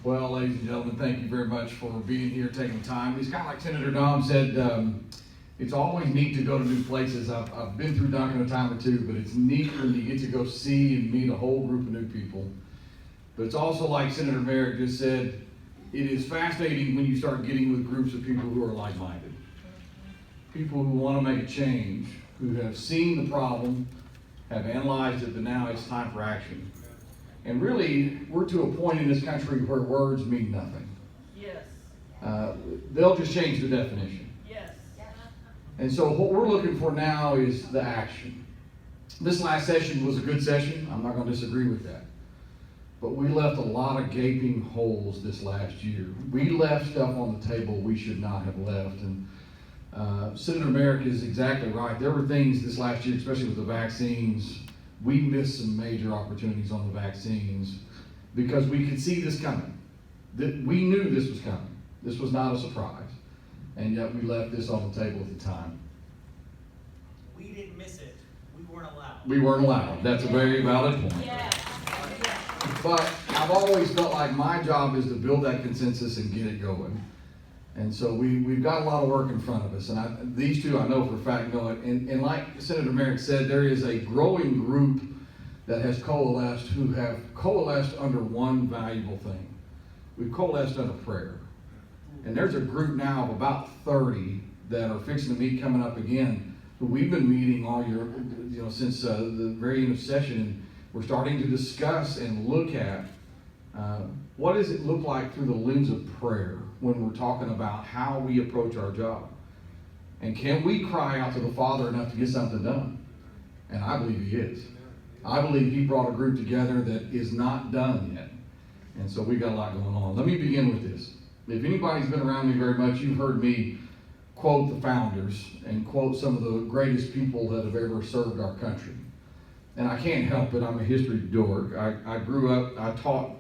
Well, ladies and gentlemen, thank you very much for being here, taking time. It's kind of like Senator Dom said, it's always neat to go to new places. I've been through Duncan a time or two, but it's neat when you get to go see and meet a whole group of new people. But it's also like Senator Merrick just said, it is fascinating when you start getting with groups of people who are like-minded. People who want to make a change, who have seen the problem, have analyzed it, but now it's time for action. And really, we're to a point in this country where words mean nothing. Yes. They'll just change the definition. Yes. And so what we're looking for now is the action. This last session was a good session. I'm not going to disagree with that. But we left a lot of gaping holes this last year. We left stuff on the table we should not have left. And Senator Merrick is exactly right. There were things this last year, especially with the vaccines, we missed some major opportunities on the vaccines because we could see this coming. We knew this was coming. This was not a surprise. And yet we left this on the table at the time. We didn't miss it. We weren't allowed. We weren't allowed. That's a very valid point. Yeah. But I've always felt like my job is to build that consensus and get it going. And so we've got a lot of work in front of us. And these two I know for a fact know it. And like Senator Merrick said, there is a growing group that has coalesced who have coalesced under one valuable thing. We've coalesced under prayer. And there's a group now of about 30 that are fixing to meet coming up again. Who we've been meeting all year, since the very end of session. And we're starting to discuss and look at what does it look like through the lens of prayer when we're talking about how we approach our job. And can we cry out to the Father enough to get something done? And I believe He is. I believe He brought a group together that is not done yet. And so we've got a lot going on. Let me begin with this. If anybody's been around me very much, you've heard me quote the founders and quote some of the greatest people that have ever served our country. And I can't help it, I'm a history dork. I grew up, I taught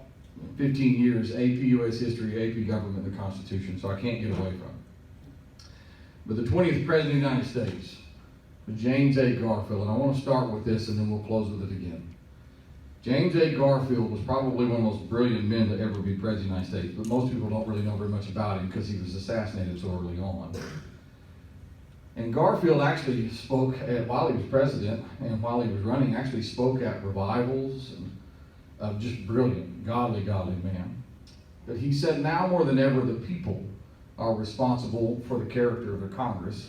15 years AP U.S. History, AP Government, and the Constitution, so I can't get away from it. But the 20th President of the United States, James A. Garfield, and I want to start with this and then we'll close with it again. James A. Garfield was probably one of the most brilliant men to ever be President of the United States, but most people don't really know very much about him because he was assassinated so early on. And Garfield actually spoke while he was president and while he was running, actually spoke at revivals and just brilliant, godly man. But he said now more than ever the people are responsible for the character of the Congress.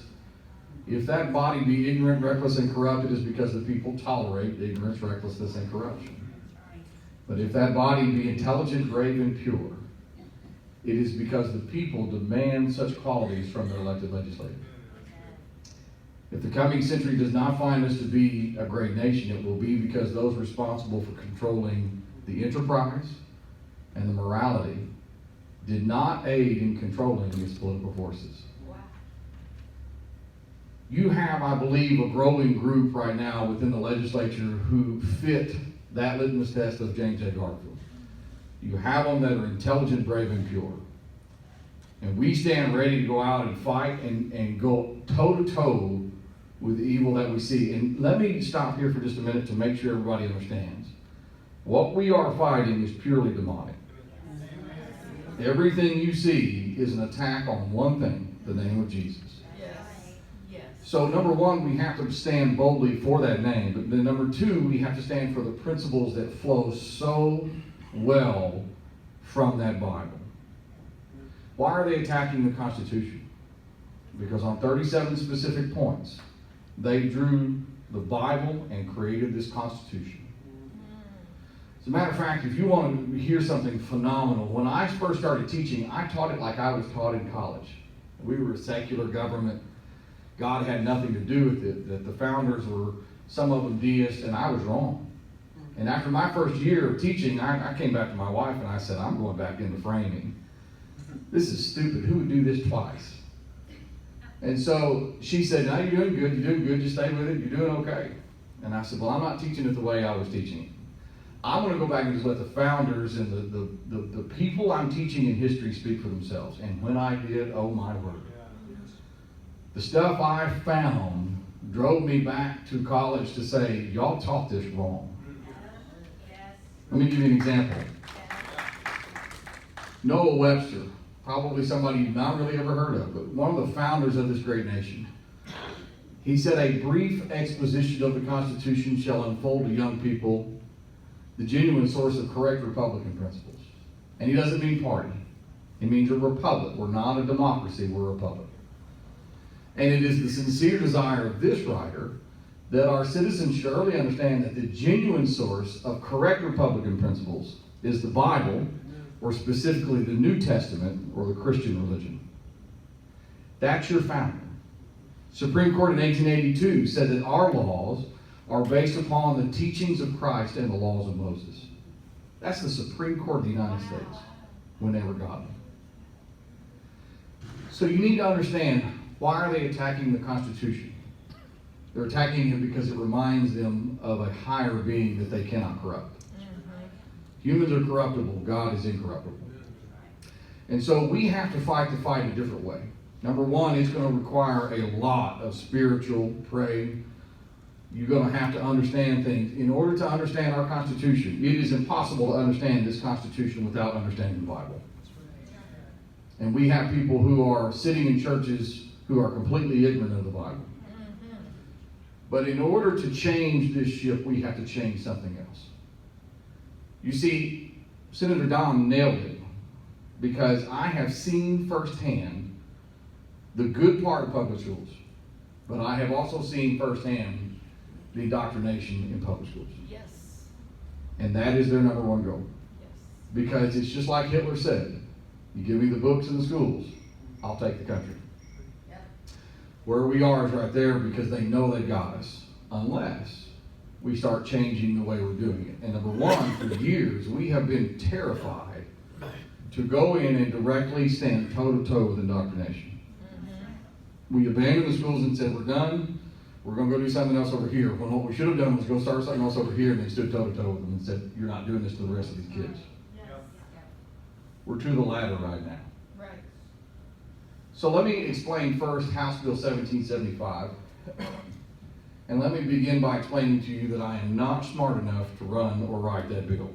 If that body be ignorant, reckless, and corrupt, it is because the people tolerate ignorance, recklessness, and corruption. But if that body be intelligent, brave, and pure, it is because the people demand such qualities from their elected legislators. If the coming century does not find us to be a great nation, it will be because those responsible for controlling the enterprise and the morality did not aid in controlling its political forces. Wow. You have, I believe, a growing group right now within the legislature who fit that litmus test of James A. Garfield. You have them that are intelligent, brave, and pure. And we stand ready to go out and fight and go toe-to-toe with the evil that we see. And let me stop here for just a minute to make sure everybody understands. What we are fighting is purely demonic. Everything you see is an attack on one thing, the name of Jesus. Yes. Yes. So number one, we have to stand boldly for that name. But then number two, we have to stand for the principles that flow so well from that Bible. Why are they attacking the Constitution? Because on 37 specific points, they drew the Bible and created this Constitution. As a matter of fact, if you want to hear something phenomenal, when I first started teaching, I taught it like I was taught in college. We were a secular government. God had nothing to do with it. That the founders were, some of them deists, and I was wrong. And after my first year of teaching, I came back to my wife and I said, I'm going back into framing. This is stupid. Who would do this twice? And so she said, no, you're doing good. You're doing good. Just stay with it. You're doing okay. And I said, well, I'm not teaching it the way I was teaching it. I'm going to go back and just let the founders and the people I'm teaching in history speak for themselves. And when I did, oh my word. The stuff I found drove me back to college to say, y'all taught this wrong. Let me give you an example. Noah Webster, probably somebody you've not really ever heard of, but one of the founders of this great nation. He said, a brief exposition of the Constitution shall unfold to young people the genuine source of correct Republican principles. And he doesn't mean party. He means a republic. We're not a democracy, we're a republic. And it is the sincere desire of this writer that our citizens should early understand that the genuine source of correct Republican principles is the Bible, or specifically the New Testament, or the Christian religion. That's your founder. Supreme Court in 1882 said that our laws are based upon the teachings of Christ and the laws of Moses. That's the Supreme Court of the United States when they were godly. So you need to understand, why are they attacking the Constitution? They're attacking it because it reminds them of a higher being that they cannot corrupt. Humans are corruptible, God is incorruptible. And so we have to fight the fight a different way. Number one, it's going to require a lot of spiritual praying. You're going to have to understand things. In order to understand our Constitution, it is impossible to understand this Constitution without understanding the Bible. And we have people who are sitting in churches who are completely ignorant of the Bible. But in order to change this ship, we have to change something else. You see, Senator Don nailed it, because I have seen firsthand the good part of public schools, but I have also seen firsthand the indoctrination in public schools. Yes. And that is their number one goal. Yes. Because it's just like Hitler said, you give me the books and the schools, I'll take the country. Yep. Where we are is right there because they know they got us, unless we start changing the way we're doing it. And number one, for years, we have been terrified to go in and directly stand toe-to-toe with indoctrination. We abandoned the schools and said, we're done. We're going to go do something else over here. When what we should have done was go start something else over here, and they stood toe-to-toe with them and said, you're not doing this to the rest of these kids. Yes. We're to the latter right now. Right. So let me explain first House Bill 1775. And let me begin by explaining to you that I am not smart enough to run or write that bill.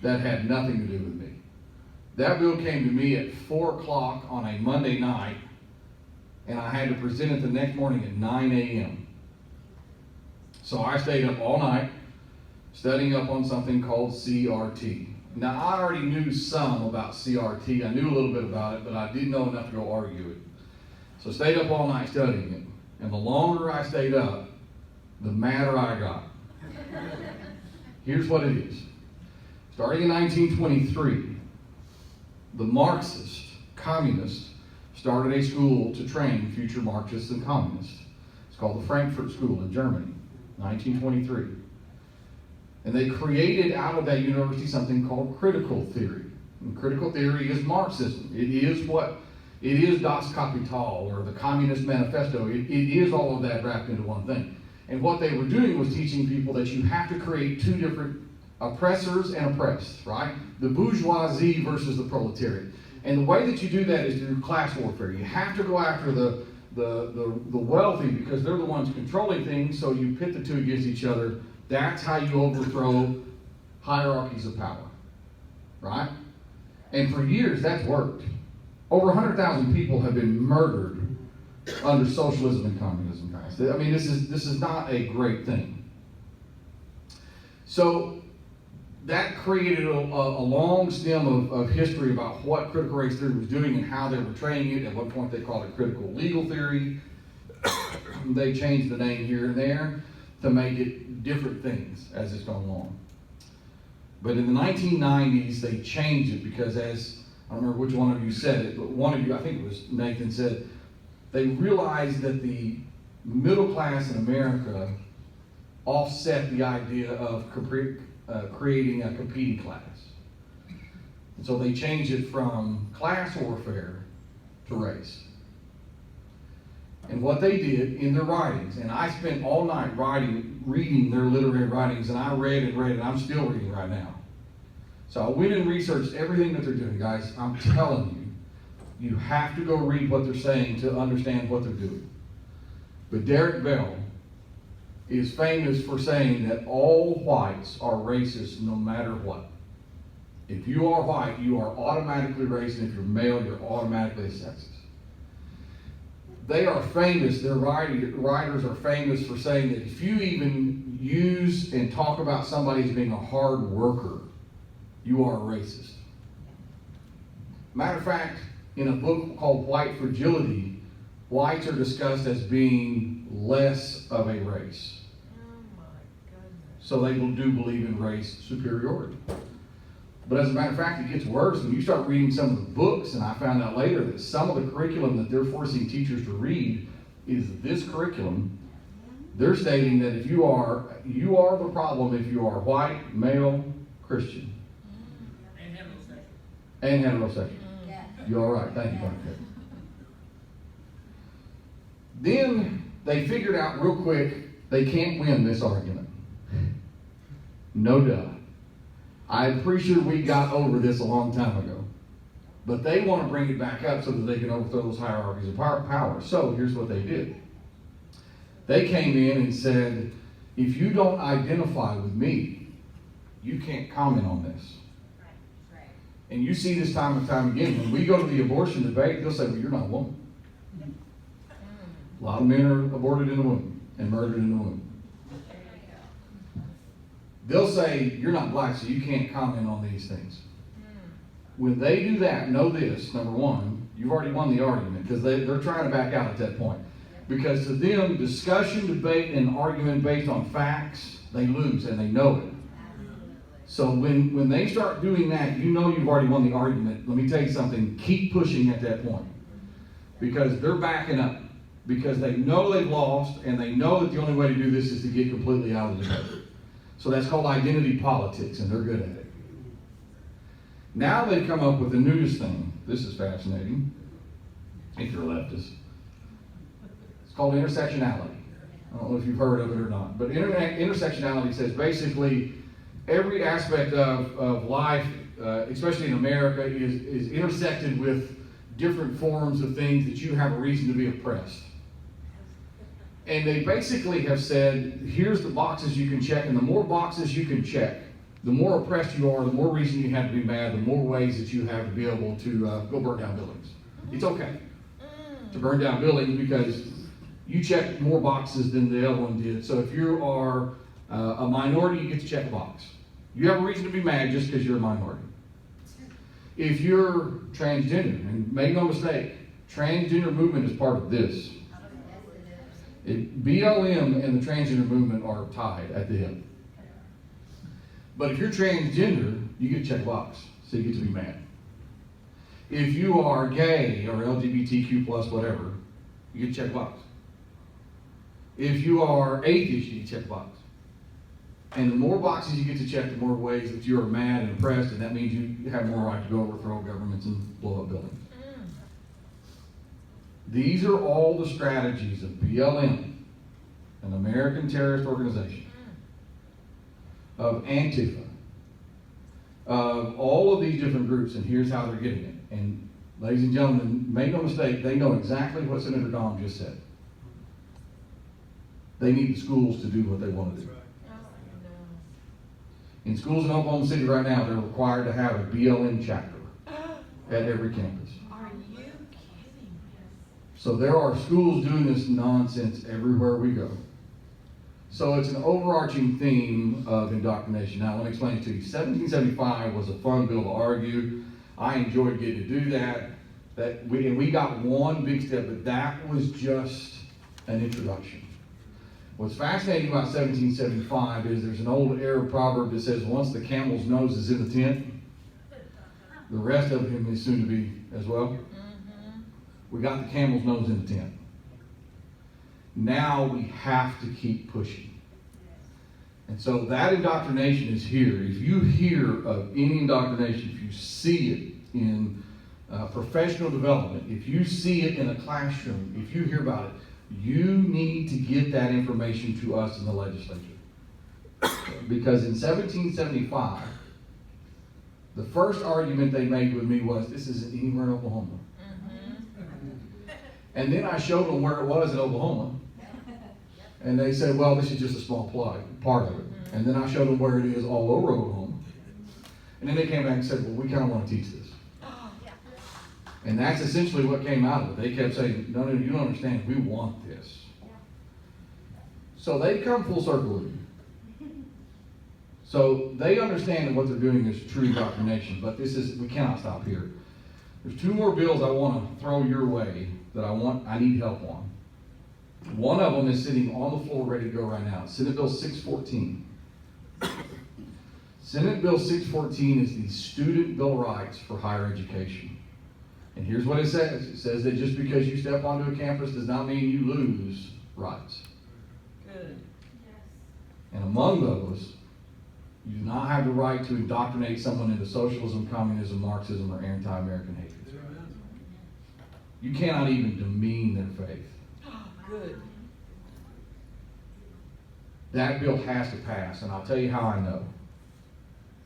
That had nothing to do with me. That bill came to me at 4 o'clock on a Monday night, and I had to present it the next morning at 9 a.m. So I stayed up all night studying up on something called CRT. Now, I already knew some about CRT. I knew a little bit about it, but I didn't know enough to go argue it. So I stayed up all night studying it. And the longer I stayed up, the madder I got. Here's what it is. Starting in 1923, the Marxist, communists, started a school to train future Marxists and communists. It's called the Frankfurt School in Germany, 1923. And they created out of that university something called critical theory. And critical theory is Marxism. It is Das Kapital, or the Communist Manifesto. It is all of that wrapped into one thing. And what they were doing was teaching people that you have to create two different oppressors and oppressed, right? The bourgeoisie versus the proletariat. And the way that you do that is through class warfare. You have to go after the wealthy because they're the ones controlling things, so you pit the two against each other. That's how you overthrow hierarchies of power, right? And for years, that's worked. Over 100,000 people have been murdered under socialism and communism, guys. I mean, this is not a great thing. So that created a long stem of history about what critical race theory was doing and how they were training it. At one point, they called it critical legal theory. They changed the name here and there to make it different things as it's gone along. But in the 1990s, they changed it because, as I don't remember which one of you said it, but one of you, I think it was Nathan, said they realized that the middle class in America offset the idea of creating a competing class. And so they changed it from class warfare to race. And what they did in their writings, and I spent all night reading their literary writings, and I read, and I'm still reading right now. So I went and researched everything that they're doing, guys. I'm telling you, you have to go read what they're saying to understand what they're doing. But Derek Bell is famous for saying that all whites are racist no matter what. If you are white, you are automatically racist. If you're male, you're automatically sexist. They are famous, their writers are famous for saying that if you even use and talk about somebody as being a hard worker, you are a racist. Matter of fact, in a book called White Fragility, whites are discussed as being less of a race. Oh my goodness. So they do believe in race superiority. But as a matter of fact, it gets worse when you start reading some of the books, and I found out later that some of the curriculum that they're forcing teachers to read is this curriculum. They're stating that if you are the problem if you are white, male, Christian. And heterosexual. You're all right. Thank you, Dr. Kevin. Then they figured out real quick they can't win this argument. No duh. I'm pretty sure we got over this a long time ago. But they want to bring it back up so that they can overthrow those hierarchies of power. So here's what they did. They came in and said, if you don't identify with me, you can't comment on this. Right. And you see this time and time again. When we go to the abortion debate, they'll say, well, you're not a woman. A lot of men are aborted in the womb and murdered in the womb. They'll say, you're not black, so you can't comment on these things. When they do that, know this, number one, you've already won the argument, because they're trying to back out at that point. Because to them, discussion, debate, and argument based on facts, they lose, and they know it. So when they start doing that, you know you've already won the argument. Let me tell you something, keep pushing at that point. Because they're backing up. Because they know they've lost, and they know that the only way to do this is to get completely out of the debate. So that's called identity politics, and they're good at it. Now they've come up with the newest thing. This is fascinating, if you're a leftist. It's called intersectionality. I don't know if you've heard of it or not. But intersectionality says basically every aspect of life, especially in America, is intersected with different forms of things that you have a reason to be oppressed. And they basically have said, here's the boxes you can check, and the more boxes you can check, the more oppressed you are, the more reason you have to be mad, the more ways that you have to be able to go burn down buildings. It's okay to burn down buildings because you check more boxes than the other one did. So if you are a minority, you get to check a box. You have a reason to be mad just because you're a minority. If you're transgender, and make no mistake, transgender movement is part of this. BLM and the transgender movement are tied at the hip. But if you're transgender, you get to check a box, so you get to be mad. If you are gay or LGBTQ plus whatever, you get to check a box. If you are atheist, you get to check a box. And the more boxes you get to check, the more ways that you are mad and oppressed, and that means you have more right to go overthrow governments and blow up buildings. These are all the strategies of BLM, an American terrorist organization, of Antifa, of all of these different groups, and here's how they're getting it. And ladies and gentlemen, make no mistake, they know exactly what Senator Dom just said. They need the schools to do what they want to do. In schools in Oklahoma City right now, they're required to have a BLM chapter at every campus. Are you kidding me? So there are schools doing this nonsense everywhere we go. So it's an overarching theme of indoctrination. Now, let me explain it to you. 1775 was a fun bill to argue. I enjoyed getting to do that. We got one big step, but that was just an introduction. What's fascinating about 1775 is there's an old Arab proverb that says, once the camel's nose is in the tent, the rest of him is soon to be as well. We got the camel's nose in the tent. Now we have to keep pushing. And so that indoctrination is here. If you hear of any indoctrination, if you see it in professional development, if you see it in a classroom, if you hear about it, you need to get that information to us in the legislature. Because in 1775, the first argument they made with me was, this isn't anywhere in Oklahoma. And then I showed them where it was in Oklahoma. And they said, well, this is just a small part of it. And then I showed them where it is all over Oklahoma. And then they came back and said, well, we kind of want to teach this. And that's essentially what came out of it. They kept saying, no, you don't understand. We want this. So they've come full circle with you. So they understand that what they're doing is true indoctrination, but we cannot stop here. There's two more bills I want to throw your way that I need help on. One of them is sitting on the floor ready to go right now. Senate Bill 614. Senate Bill 614 is the Student Bill of Rights for higher education. And here's what it says. It says that just because you step onto a campus does not mean you lose rights. Good. And among those, you do not have the right to indoctrinate someone into socialism, communism, Marxism, or anti-American hatred. You cannot even demean their faith. Good. That bill has to pass, and I'll tell you how I know.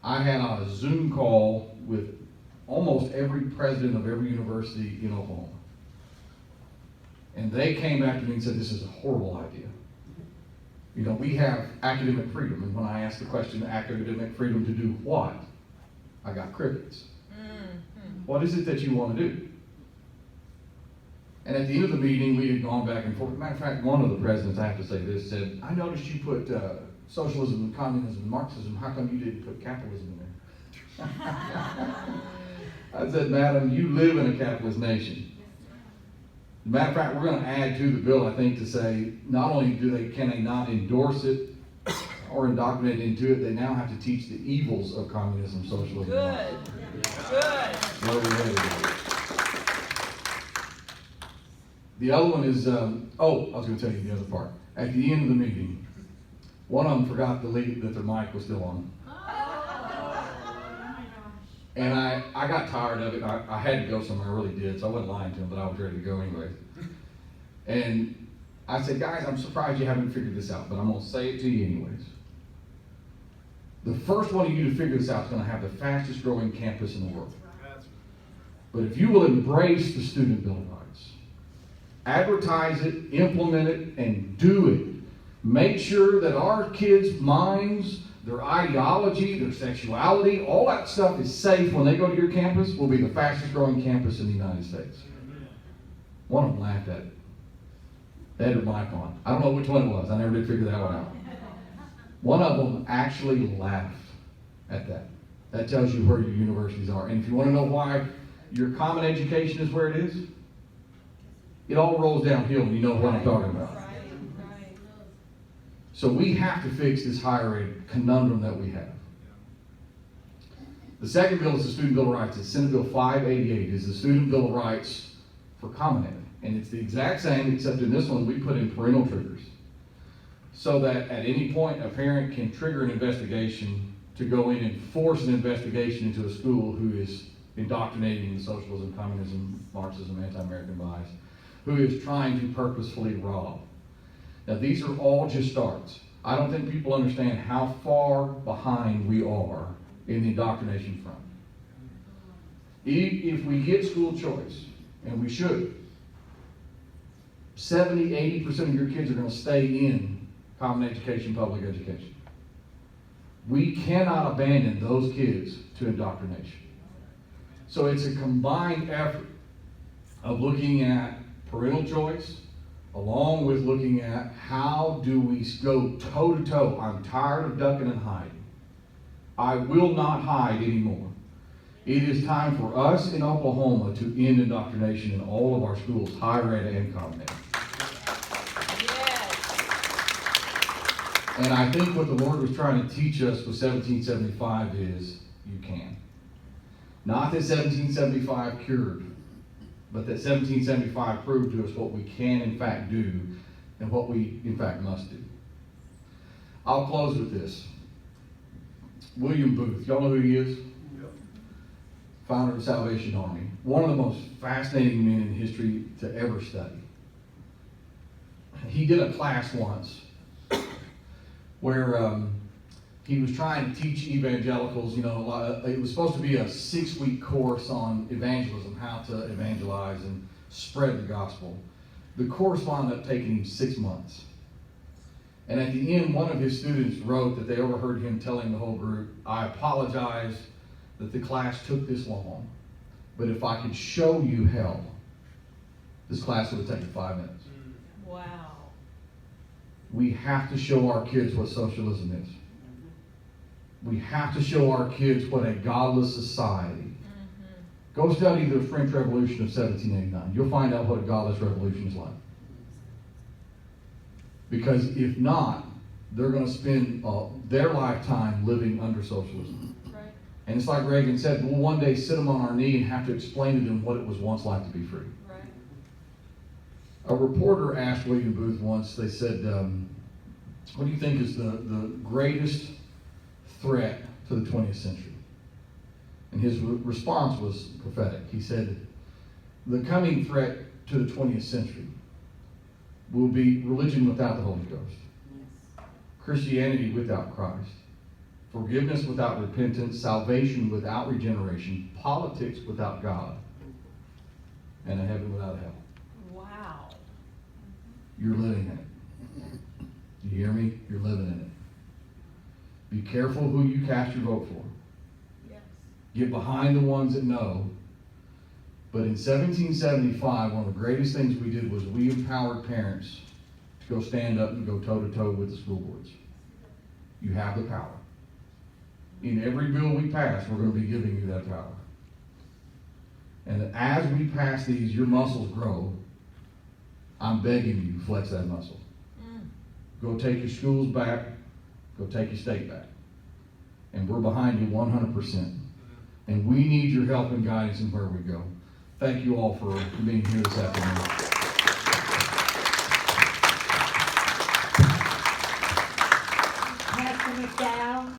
I had a Zoom call with almost every president of every university in Oklahoma. And they came back to me and said, this is a horrible idea. You know, we have academic freedom, and when I asked the question, academic freedom to do what? I got crickets. Mm-hmm. What is it that you want to do? And at the end of the meeting, we had gone back and forth. Matter of fact, one of the presidents, I have to say this, said, I noticed you put socialism and communism and Marxism. How come you didn't put capitalism in there? I said, madam, you live in a capitalist nation. Matter of fact, we're going to add to the bill, I think, to say, not only can they not endorse it or indoctrinate into it, they now have to teach the evils of communism, socialism. Good. Good. Where we're headed with it. The other one is, I was going to tell you the other part. At the end of the meeting, one of them forgot that their mic was still on. And I got tired of it. I had to go somewhere, I really did, so I wasn't lying to him, but I was ready to go anyway. And I said, guys, I'm surprised you haven't figured this out, but I'm going to say it to you anyways. The first one of you to figure this out is going to have the fastest growing campus in the world. But if you will embrace the Student Bill of Rights, advertise it, implement it, and do it, make sure that our kids' minds, their ideology, their sexuality, all that stuff is safe when they go to your campus, will be the fastest growing campus in the United States. One of them laughed at it. They had their mic on. I don't know which one it was. I never did figure that one out. One of them actually laughed at that. That tells you where your universities are. And if you want to know why your common education is where it is, it all rolls downhill, and you know what I'm talking about. So we have to fix this higher ed conundrum that we have. The second bill is the Student Bill of Rights. It's Senate Bill 588. It's the Student Bill of Rights for common ed. And it's the exact same, except in this one we put in parental triggers. So that at any point a parent can trigger an investigation to go in and force an investigation into a school who is indoctrinating in socialism, communism, Marxism, anti-American bias, who is trying to purposefully rob. Now, these are all just starts. I don't think people understand how far behind we are in the indoctrination front. If we get school choice, and we should, 70, 80% of your kids are going to stay in common education, public education. We cannot abandon those kids to indoctrination. So it's a combined effort of looking at parental choice, along with looking at how do we go toe-to-toe. I'm tired of ducking and hiding. I will not hide anymore. It is time for us in Oklahoma to end indoctrination in all of our schools, higher ed and common ed. Yes. And I think what the Lord was trying to teach us with 1775 is you can. Not that 1775 cured, but that 1775 proved to us what we can in fact do and what we in fact must do. I'll close with this. William Booth, y'all know who he is? Yep. Founder of the Salvation Army. One of the most fascinating men in history to ever study. He did a class once where he was trying to teach evangelicals, it was supposed to be a 6-week course on evangelism, how to evangelize and spread the gospel. The course wound up taking him 6 months. And at the end, one of his students wrote that they overheard him telling the whole group, I apologize that the class took this long, but if I could show you hell, this class would have taken 5 minutes. Wow. We have to show our kids what socialism is. We have to show our kids what a godless society. Go study the French Revolution of 1789. You'll find out what a godless revolution is like. Because if not, they're going to spend their lifetime living under socialism. Right. And it's like Reagan said, we'll one day sit them on our knee and have to explain to them what it was once like to be free. Right. A reporter asked William Booth once, they said, what do you think is the greatest threat to the 20th century? And his response was prophetic. He said, the coming threat to the 20th century will be religion without the Holy Ghost, Christianity without Christ, forgiveness without repentance, salvation without regeneration, politics without God, and a heaven without hell. Wow. You're living in it. You hear me? You're living in it. Be careful who you cast your vote for. Yes. Get behind the ones that know. But in 1775, one of the greatest things we did was we empowered parents to go stand up and go toe-to-toe with the school boards. You have the power. In every bill we pass, we're going to be giving you that power. And as we pass these, your muscles grow. I'm begging you, flex that muscle. Go take your schools back. Go take your state back. And we're behind you 100%. And we need your help and guidance in where we go. Thank you all for being here this afternoon.